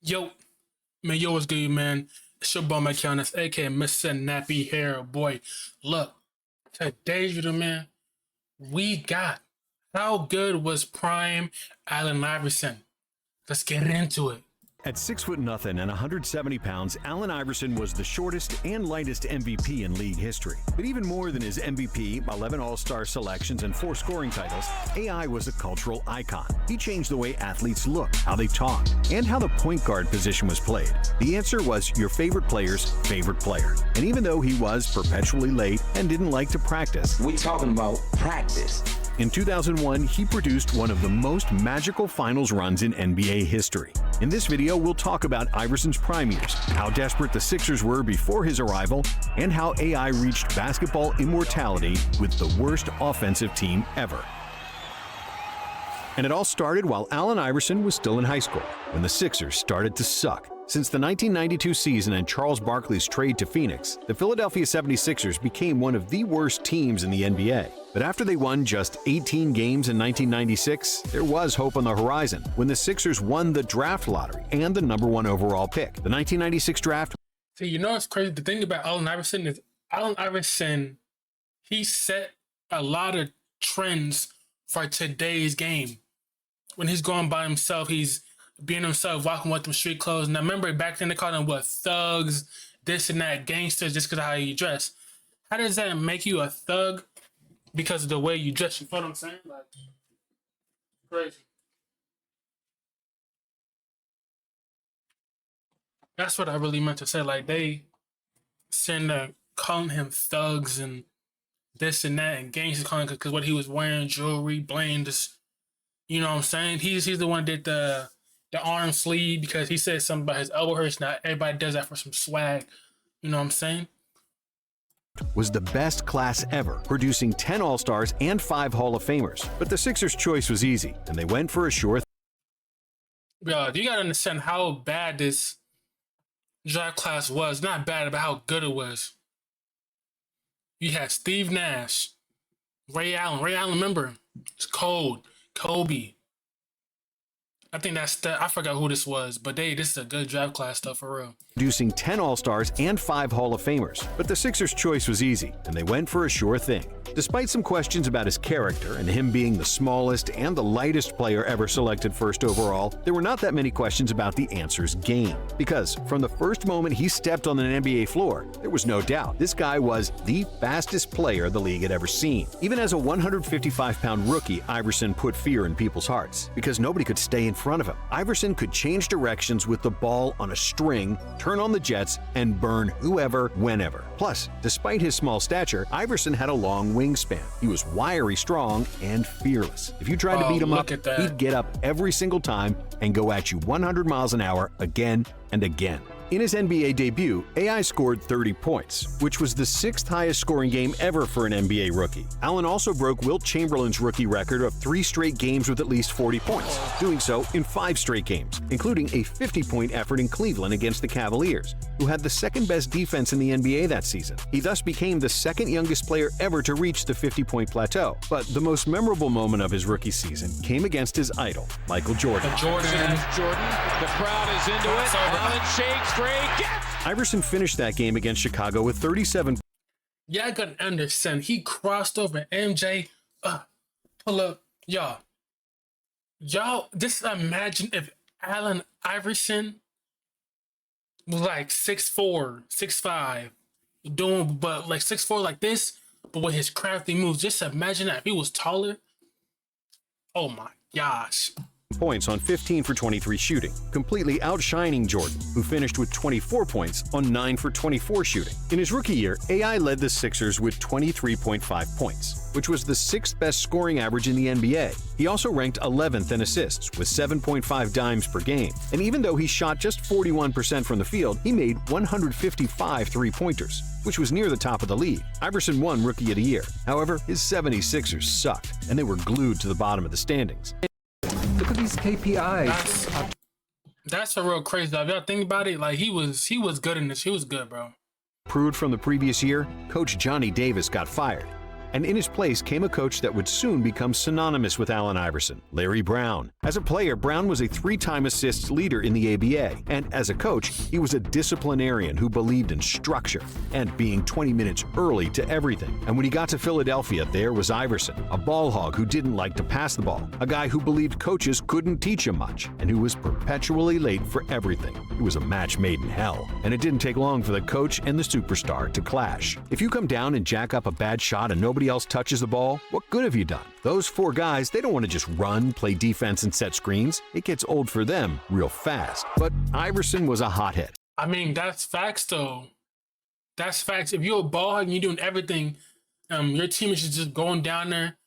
Yo, man, yo, what's good, man? It's your boy, Mickal, that's aka Mr. Nappy Hair Boy. Look, today's video, man, we got how good was Prime Allen Iverson? Let's get into it. At 6'0" and 170 pounds, Allen Iverson was the shortest and lightest MVP in league history. But even more than his MVP, 11 All-Star selections, and 4 scoring titles, AI was a cultural icon. He changed the way athletes looked, how they talked, and how the point guard position was played. The answer was your favorite player's favorite player. And even though he was perpetually late and didn't like to practice, we talking about practice. In 2001, he produced one of the most magical finals runs in NBA history. In this video, we'll talk about Iverson's prime years, how desperate the Sixers were before his arrival, and how AI reached basketball immortality with the worst offensive team ever. And it all started while Allen Iverson was still in high school, when the Sixers started to suck. Since the 1992 season and Charles Barkley's trade to Phoenix, the Philadelphia 76ers became one of the worst teams in the NBA. But after they won just 18 games in 1996, there was hope on the horizon when the Sixers won the draft lottery and the #1 overall pick. The 1996 draft. See, you know what's crazy? The thing about Allen Iverson is Allen Iverson, he set a lot of trends for today's game. When he's going by himself, he's being himself, walking with them street clothes. And I remember back then they called him what, thugs, this and that, gangsters, just because of how you dress. How does that make you a thug? Because of the way you dress, you know what I'm saying? Like, crazy. That's what I really meant to say. Like, they send calling him thugs and this and that and gangsters, calling because what he was wearing, jewelry, bling, just, you know what I'm saying? He's the one that did the arm sleeve because he said something about his elbow hurts. Now everybody does that for some swag. You know what I'm saying? Was the best class ever, producing 10 All-Stars and 5 Hall of Famers. But the Sixers' choice was easy, and they went for a sure thing. Yo, you gotta understand how bad this draft class was. Not bad, but how good it was. You had Steve Nash, Ray Allen. Ray Allen, remember? It's cold. Kobe. I think I forgot who this was, but this is a good draft class stuff for real. Producing 10 All-Stars and 5 Hall of Famers. But the Sixers' choice was easy, and they went for a sure thing. Despite some questions about his character and him being the smallest and the lightest player ever selected first overall, there were not that many questions about the answer's game. Because from the first moment he stepped on an NBA floor, there was no doubt this guy was the fastest player the league had ever seen. Even as a 155-pound rookie, Iverson put fear in people's hearts because nobody could stay in front of him. Iverson could change directions with the ball on a string, turn on the jets, and burn whoever, whenever. Plus, despite his small stature, Iverson had a long wingspan. He was wiry, strong, and fearless. If you tried to beat him up, he'd get up every single time and go at you 100 miles an hour again and again. In his NBA debut, AI scored 30 points, which was the 6th highest scoring game ever for an NBA rookie. Allen also broke Wilt Chamberlain's rookie record of 3 straight games with at least 40 points, doing so in 5 straight games, including a 50-point effort in Cleveland against the Cavaliers, who had the second best defense in the NBA that season. He thus became the second youngest player ever to reach the 50-point plateau. But the most memorable moment of his rookie season came against his idol, Michael Jordan. Jordan. The crowd is into it. Allen shakes. Iverson finished that game against Chicago with 37. Yeah, I gotta understand. He crossed over MJ. Pull up. Y'all, just imagine if Allen Iverson was like 6'4", 6'5", but like 6'4" like this, but with his crafty moves. Just imagine that if he was taller. Oh my gosh. Points on 15 for 23 shooting, completely outshining Jordan, who finished with 24 points on 9 for 24 shooting. In his rookie year, AI led the Sixers with 23.5 points, which was the 6th best scoring average in the NBA. He also ranked 11th in assists with 7.5 dimes per game. And even though he shot just 41% from the field, he made 155 three-pointers, which was near the top of the league. Iverson won Rookie of the Year. However, his 76ers sucked, and they were glued to the bottom of the standings. Look at these KPIs. That's a real crazy. If y'all think about it, like he was good in this. He was good, bro. Improved from the previous year, Coach Johnny Davis got fired. And in his place came a coach that would soon become synonymous with Allen Iverson, Larry Brown. As a player, Brown was a 3-time assists leader in the ABA, and as a coach, he was a disciplinarian who believed in structure and being 20 minutes early to everything. And when he got to Philadelphia, there was Iverson, a ball hog who didn't like to pass the ball, a guy who believed coaches couldn't teach him much, and who was perpetually late for everything. It was a match made in hell, and it didn't take long for the coach and the superstar to clash. If you come down and jack up a bad shot and nobody else touches the ball, what good have you done? Those 4 guys, they don't want to just run, play defense, and set screens. It gets old for them real fast. But Iverson was a hothead. I mean, that's facts, though. That's facts. If you're a ball hog and you're doing everything, your team is just going down there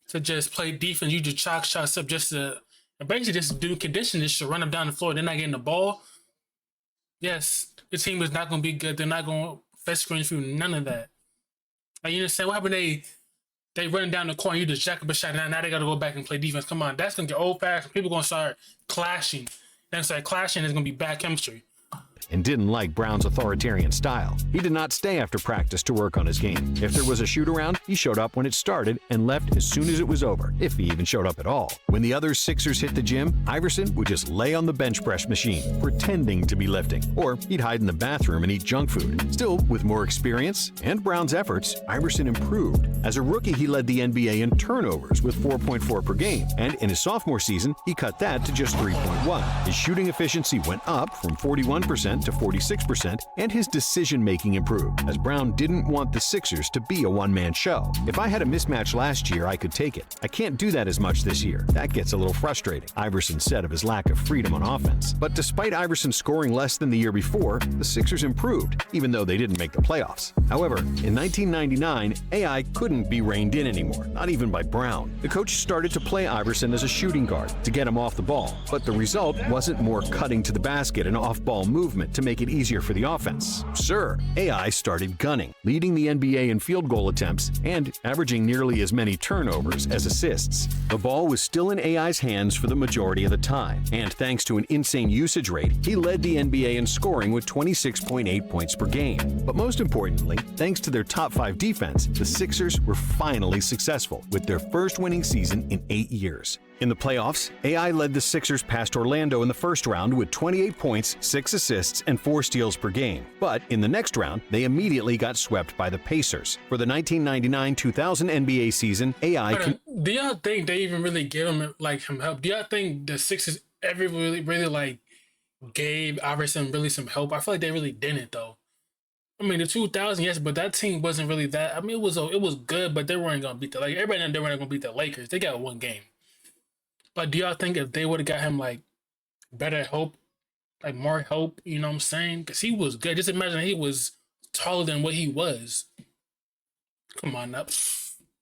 to just play defense. You just chalk shots up just to basically just do condition, just to run them down the floor. They're not getting the ball. Yes, the team is not going to be good. They're not going to fetch screens for you. None of that. Like, you understand what happened? They running down the corner. You just jack up a shot. Now they got to go back and play defense. Come on, that's going to get old fast. People going to start clashing. Then start clashing. There's going to be bad chemistry. And didn't like Brown's authoritarian style. He did not stay after practice to work on his game. If there was a shoot-around, he showed up when it started and left as soon as it was over, if he even showed up at all. When the other Sixers hit the gym, Iverson would just lay on the bench press machine, pretending to be lifting. Or he'd hide in the bathroom and eat junk food. Still, with more experience and Brown's efforts, Iverson improved. As a rookie, he led the NBA in turnovers with 4.4 per game. And in his sophomore season, he cut that to just 3.1. His shooting efficiency went up from 41% to 46%, and his decision-making improved, as Brown didn't want the Sixers to be a one-man show. If I had a mismatch last year, I could take it. I can't do that as much this year. That gets a little frustrating, Iverson said of his lack of freedom on offense. But despite Iverson scoring less than the year before, the Sixers improved, even though they didn't make the playoffs. However, in 1999, AI couldn't be reined in anymore, not even by Brown. The coach started to play Iverson as a shooting guard to get him off the ball, but the result wasn't more cutting to the basket and off-ball movement to make it easier for the offense. Sir, AI started gunning, leading the NBA in field goal attempts and averaging nearly as many turnovers as assists. The ball was still in AI's hands for the majority of the time, and thanks to an insane usage rate, he led the NBA in scoring with 26.8 points per game. But most importantly, thanks to their top 5 defense, the Sixers were finally successful with their first winning season in 8 years. In the playoffs, AI led the Sixers past Orlando in the first round with 28 points, 6 assists, and 4 steals per game. But in the next round, they immediately got swept by the Pacers. For the 1999-2000 NBA season, AI... Do y'all think they even really give him help? Do y'all think the Sixers ever really gave Iverson really some help? I feel like they really didn't, though. I mean, the 2000, yes, but that team wasn't really that. I mean, it was good, but they weren't going to beat everybody knew they weren't going to beat the Lakers. They got one game. But do y'all think if they would have got him better help, more help, you know what I'm saying? Because he was good. Just imagine he was taller than what he was. Come on up,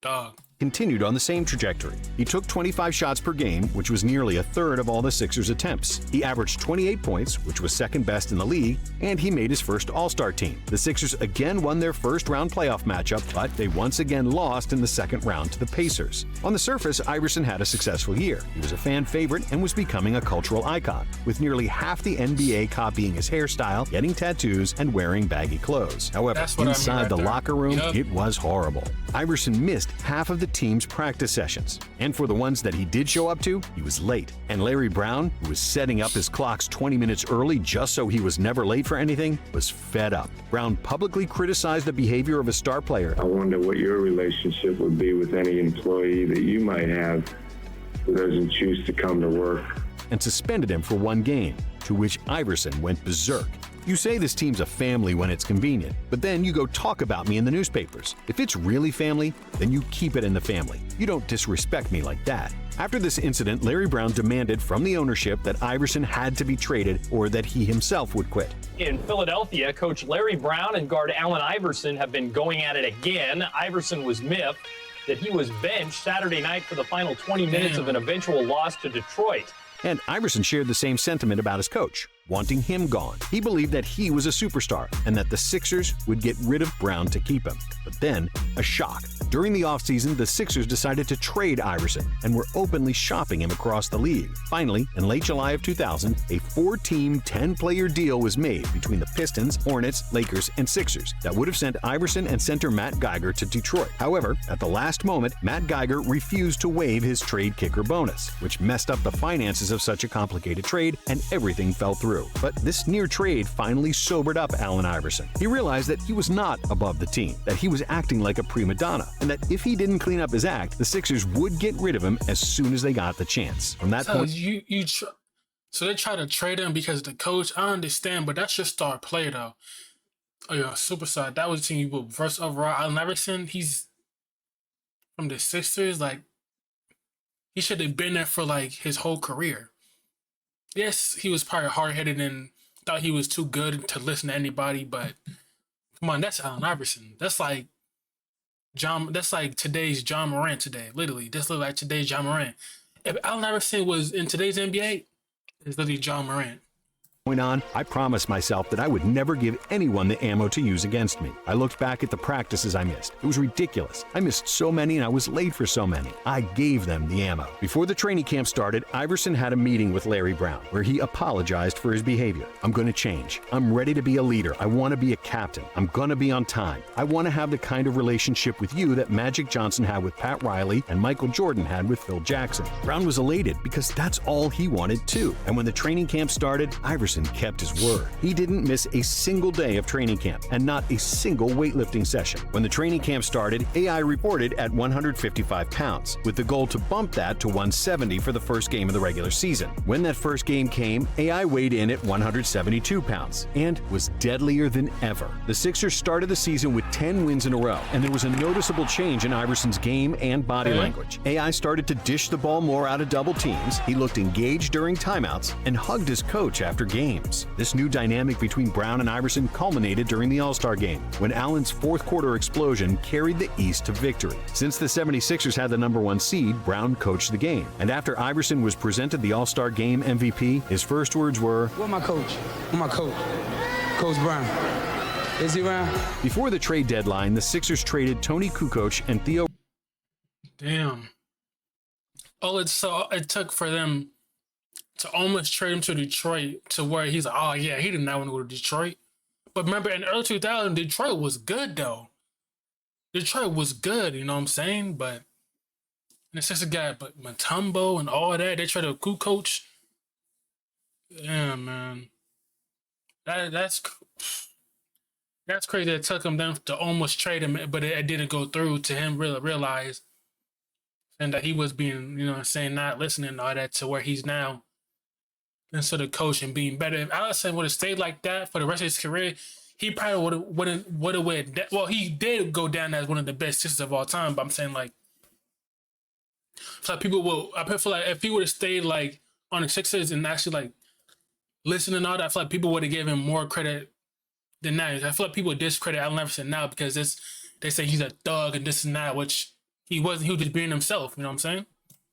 dog. Continued on the same trajectory. He took 25 shots per game, which was nearly a third of all the Sixers' attempts. He averaged 28 points, which was second best in the league, and he made his first All-Star team. The Sixers again won their first-round playoff matchup, but they once again lost in the second round to the Pacers. On the surface, Iverson had a successful year. He was a fan favorite and was becoming a cultural icon, with nearly half the NBA copying his hairstyle, getting tattoos, and wearing baggy clothes. However, inside the locker room, it was horrible. Iverson missed half of the team's practice sessions. And for the ones that he did show up to, he was late. And Larry Brown, who was setting up his clocks 20 minutes early just so he was never late for anything, was fed up. Brown publicly criticized the behavior of a star player. I wonder what your relationship would be with any employee that you might have who doesn't choose to come to work. And suspended him for one game, to which Iverson went berserk. You say this team's a family when it's convenient, but then you go talk about me in the newspapers. If it's really family, then you keep it in the family. You don't disrespect me like that. After this incident, Larry Brown demanded from the ownership that Iverson had to be traded or that he himself would quit. In Philadelphia, coach Larry Brown and guard Allen Iverson have been going at it again. Iverson was miffed that he was benched Saturday night for the final 20 minutes of an eventual loss to Detroit. And Iverson shared the same sentiment about his coach. wanting him gone. He believed that he was a superstar and that the Sixers would get rid of Brown to keep him. But then, a shock. During the offseason, the Sixers decided to trade Iverson and were openly shopping him across the league. Finally, in late July of 2000, a 4-team, 10-player deal was made between the Pistons, Hornets, Lakers, and Sixers that would have sent Iverson and center Matt Geiger to Detroit. However, at the last moment, Matt Geiger refused to waive his trade kicker bonus, which messed up the finances of such a complicated trade, and everything fell through. But this near trade finally sobered up Allen Iverson. He realized that he was not above the team, that he was acting like a prima donna, and that if he didn't clean up his act, the Sixers would get rid of him as soon as they got the chance. From that point, so they try to trade him because the coach. I understand, but that's your star player, though. Oh, yeah, superstar. That was the team you put first overall. Allen Iverson, he's from the Sixers. Like, he should have been there for like his whole career. Yes, he was probably hard-headed and thought he was too good to listen to anybody, but come on, that's Allen Iverson. That's like today's John Morant today. Literally, this looks like today's John Morant. If Allen Iverson was in today's NBA, it's literally John Morant. On, I promised myself that I would never give anyone the ammo to use against me. I looked back at the practices I missed. It was ridiculous. I missed so many and I was late for so many. I gave them the ammo. Before the training camp started, Iverson had a meeting with Larry Brown where he apologized for his behavior. I'm going to change. I'm ready to be a leader. I want to be a captain. I'm going to be on time. I want to have the kind of relationship with you that Magic Johnson had with Pat Riley and Michael Jordan had with Phil Jackson. Brown was elated because that's all he wanted too. And when the training camp started, Iverson kept his word. He didn't miss a single day of training camp and not a single weightlifting session. When the training camp started, AI reported at 155 pounds, with the goal to bump that to 170 for the first game of the regular season. When that first game came, AI weighed in at 172 pounds and was deadlier than ever. The Sixers started the season with 10 wins in a row, and there was a noticeable change in Iverson's game and body language. AI started to dish the ball more out of double teams, he looked engaged during timeouts, and hugged his coach after games. This new dynamic between Brown and Iverson culminated during the All-Star game, when Allen's fourth-quarter explosion carried the East to victory. Since the 76ers had the #1 seed, Brown coached the game. And after Iverson was presented the All-Star game MVP, his first words were, "Where's my coach? Where's my coach? Coach Brown. Is he around?" Before the trade deadline, the Sixers traded Tony Kukoc and Theo. Damn. All it took for them to almost trade him to Detroit, to where he's like, oh yeah, he did not want to go to Detroit. But remember, in the early 2000s, Detroit was good though. Detroit was good, you know what I'm saying? But and it's just a guy, but Mutombo and all that, they traded a Kukoc. Yeah, man. That's crazy. It took him them to almost trade him, but it didn't go through to him really realize and that he was being, you know what I'm saying, not listening and all that, to where he's now instead of coaching being better. If Allison would have stayed like that for the rest of his career, he probably would have went. Well, he did go down as one of the best Sixers of all time. But I'm saying like, so like people will. I feel like if he would have stayed like on the Sixers and actually like listening and all that, I feel like people would have given him more credit than that. I feel like people discredit Allen Iverson now because they say he's a thug and this and that, which he wasn't. He was just being himself. You know what I'm saying?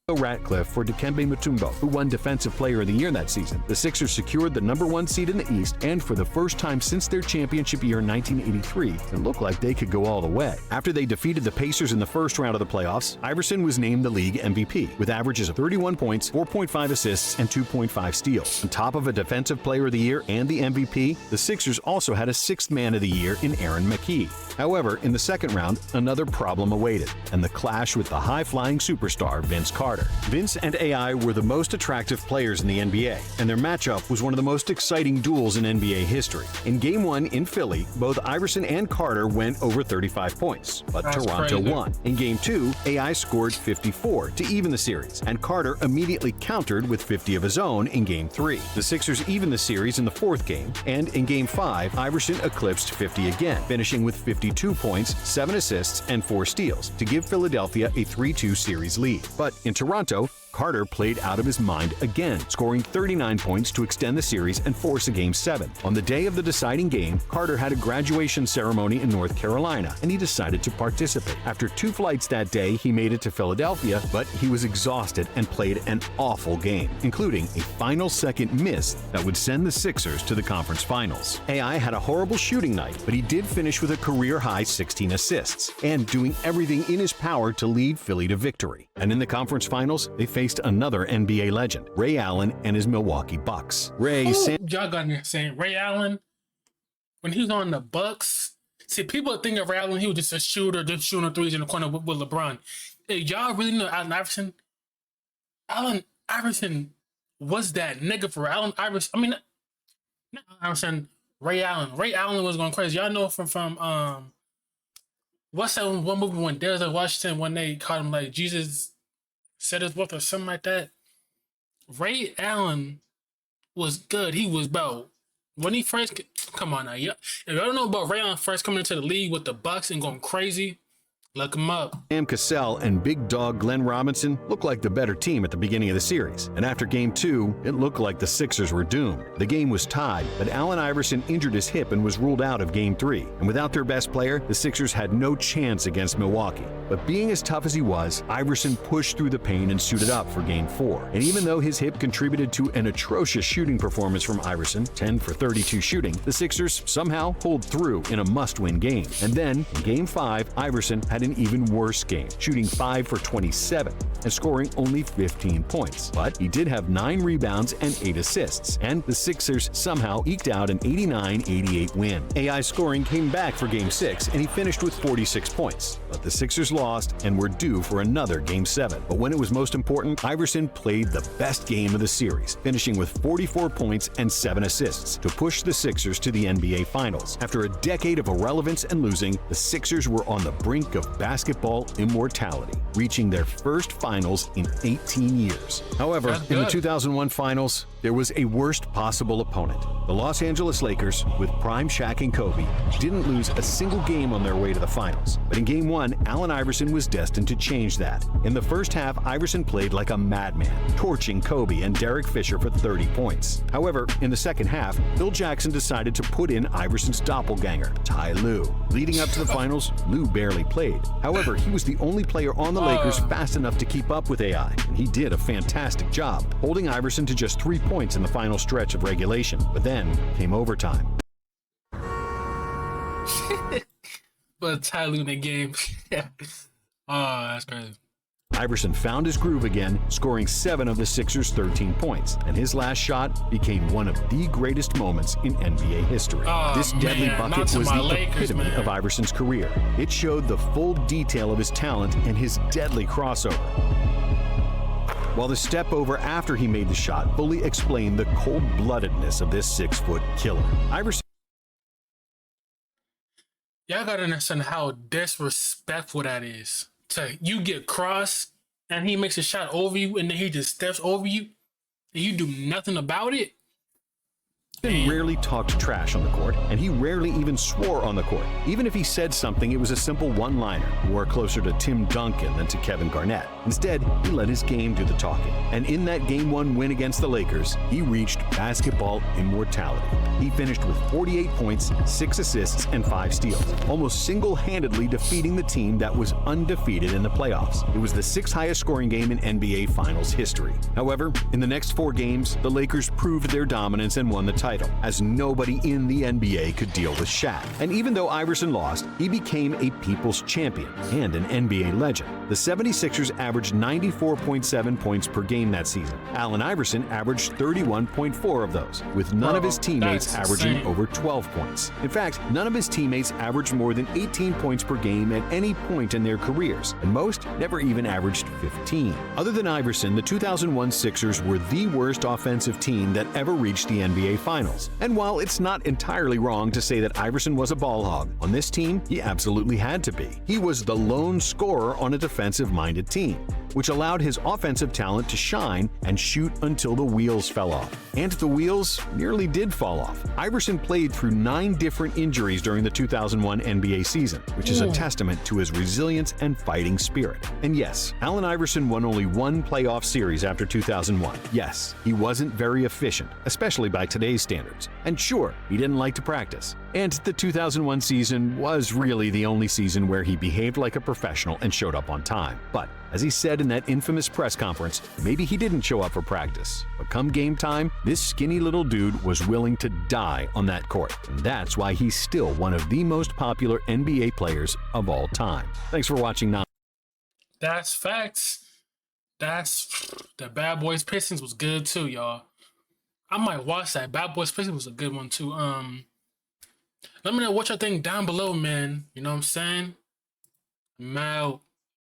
Ratcliffe for Dikembe Mutombo, who won Defensive Player of the Year that season. The Sixers secured the #1 seed in the East, and for the first time since their championship year in 1983, it looked like they could go all the way. After they defeated the Pacers in the first round of the playoffs, Iverson was named the league MVP, with averages of 31 points, 4.5 assists, and 2.5 steals. On top of a Defensive Player of the Year and the MVP, the Sixers also had a sixth man of the year in Aaron McKee. However, in the second round, another problem awaited, and the clash with the high-flying superstar Vince Carter. Vince and AI were the most attractive players in the NBA, and their matchup was one of the most exciting duels in NBA history. In Game 1 in Philly, both Iverson and Carter went over 35 points, but That's Toronto crazy. won. In Game 2, AI scored 54 to even the series, and Carter immediately countered with 50 of his own in Game 3. The Sixers evened the series in the fourth game, and in Game 5, Iverson eclipsed 50 again, finishing with 52 points, 7 assists, and 4 steals to give Philadelphia a 3-2 series lead. But in Toronto, Carter played out of his mind again, scoring 39 points to extend the series and force a Game 7. On the day of the deciding game, Carter had a graduation ceremony in North Carolina, and he decided to participate. After 2 flights that day, he made it to Philadelphia, but he was exhausted and played an awful game, including a final second miss that would send the Sixers to the conference finals. AI had a horrible shooting night, but he did finish with a career-high 16 assists, and doing everything in his power to lead Philly to victory. And in the conference finals, they faced another NBA legend, Ray Allen and his Milwaukee Bucks. Y'all got me saying Ray Allen, when he was on the Bucks, see, people think of Ray Allen, he was just a shooter, just shooting threes in the corner with LeBron. Hey, y'all really know Allen Iverson? Allen Iverson was that nigga for Allen Iverson. I mean, not Iverson, Ray Allen. Ray Allen was going crazy. Y'all know from what's that one movie when Denzel Washington, when they called him like Jesus said his worth or something like that? Ray Allen was good. He was about when he first come on now. Yeah, if y'all don't know about Ray Allen first coming into the league with the Bucks and going crazy, look him up. Sam Cassell and big dog Glenn Robinson looked like the better team at the beginning of the series, and after Game 2, it looked like the Sixers were doomed. The game was tied, but Allen Iverson injured his hip and was ruled out of Game 3, and without their best player, the Sixers had no chance against Milwaukee. But being as tough as he was, Iverson pushed through the pain and suited up for Game 4. And even though his hip contributed to an atrocious shooting performance from Iverson, 10 for 32 shooting, the Sixers somehow pulled through in a must-win game. And then, in Game 5, Iverson had an even worse game, shooting 5 for 27 and scoring only 15 points. But he did have 9 rebounds and 8 assists, and the Sixers somehow eked out an 89-88 win. AI's scoring came back for Game 6, and he finished with 46 points. But the Sixers lost and were due for another Game 7. But when it was most important, Iverson played the best game of the series, finishing with 44 points and 7 assists to push the Sixers to the NBA Finals. After a decade of irrelevance and losing, the Sixers were on the brink of basketball immortality, reaching their first finals in 18 years. However, in the 2001 finals, there was a worst possible opponent. The Los Angeles Lakers, with prime Shaq and Kobe, didn't lose a single game on their way to the finals. But in Game 1, Allen Iverson was destined to change that. In the first half, Iverson played like a madman, torching Kobe and Derek Fisher for 30 points. However, in the second half, Phil Jackson decided to put in Iverson's doppelganger, Ty Lue. Leading up to the finals, Lue barely played. However, he was the only player on the Lakers fast enough to keep up with AI, and he did a fantastic job, holding Iverson to just 3 points in the final stretch of regulation. But then came overtime. But Ty Lue in the game. Oh, that's crazy. Iverson found his groove again, scoring 7 of the Sixers' 13 points, and his last shot became one of the greatest moments in NBA history. This deadly bucket was the epitome of Iverson's career. It showed the full detail of his talent and his deadly crossover, while the step over after he made the shot fully explained the cold-bloodedness of this 6-foot killer. Iverson. Y'all gotta understand how disrespectful that is. To you get crossed and he makes a shot over you and then he just steps over you and you do nothing about it. He rarely talked trash on the court, and he rarely even swore on the court. Even if he said something, it was a simple one-liner, more closer to Tim Duncan than to Kevin Garnett. Instead, he let his game do the talking. And in that Game 1 win against the Lakers, he reached basketball immortality. He finished with 48 points, 6 assists, and 5 steals, almost single-handedly defeating the team that was undefeated in the playoffs. It was the 6th highest scoring game in NBA Finals history. However, in the next 4 games, the Lakers proved their dominance and won the title, as nobody in the NBA could deal with Shaq. And even though Iverson lost, he became a people's champion and an NBA legend. The 76ers averaged 94.7 points per game that season. Allen Iverson averaged 31.4 of those, with none of his teammates averaging over 12 points. In fact, none of his teammates averaged more than 18 points per game at any point in their careers, and most never even averaged 15. Other than Iverson, the 2001 Sixers were the worst offensive team that ever reached the NBA Finals. And while it's not entirely wrong to say that Iverson was a ball hog, on this team, he absolutely had to be. He was the lone scorer on a defensive-minded team. which allowed his offensive talent to shine and shoot until the wheels fell off. And the wheels nearly did fall off. Iverson played through 9 different injuries during the 2001 NBA season, which is a testament to his resilience and fighting spirit. And yes, Allen Iverson won only 1 playoff series after 2001. Yes, he wasn't very efficient, especially by today's standards. And sure, he didn't like to practice. And the 2001 season was really the only season where he behaved like a professional and showed up on time. But as he said in that infamous press conference, maybe he didn't show up for practice. But come game time, this skinny little dude was willing to die on that court. And that's why he's still one of the most popular NBA players of all time. Thanks for watching now. That's facts. That's the Bad Boys Pistons was good too, y'all. I might watch that. Bad Boys Pistons was a good one too. Let me know what y'all think down below, man. You know what I'm saying? I'm out.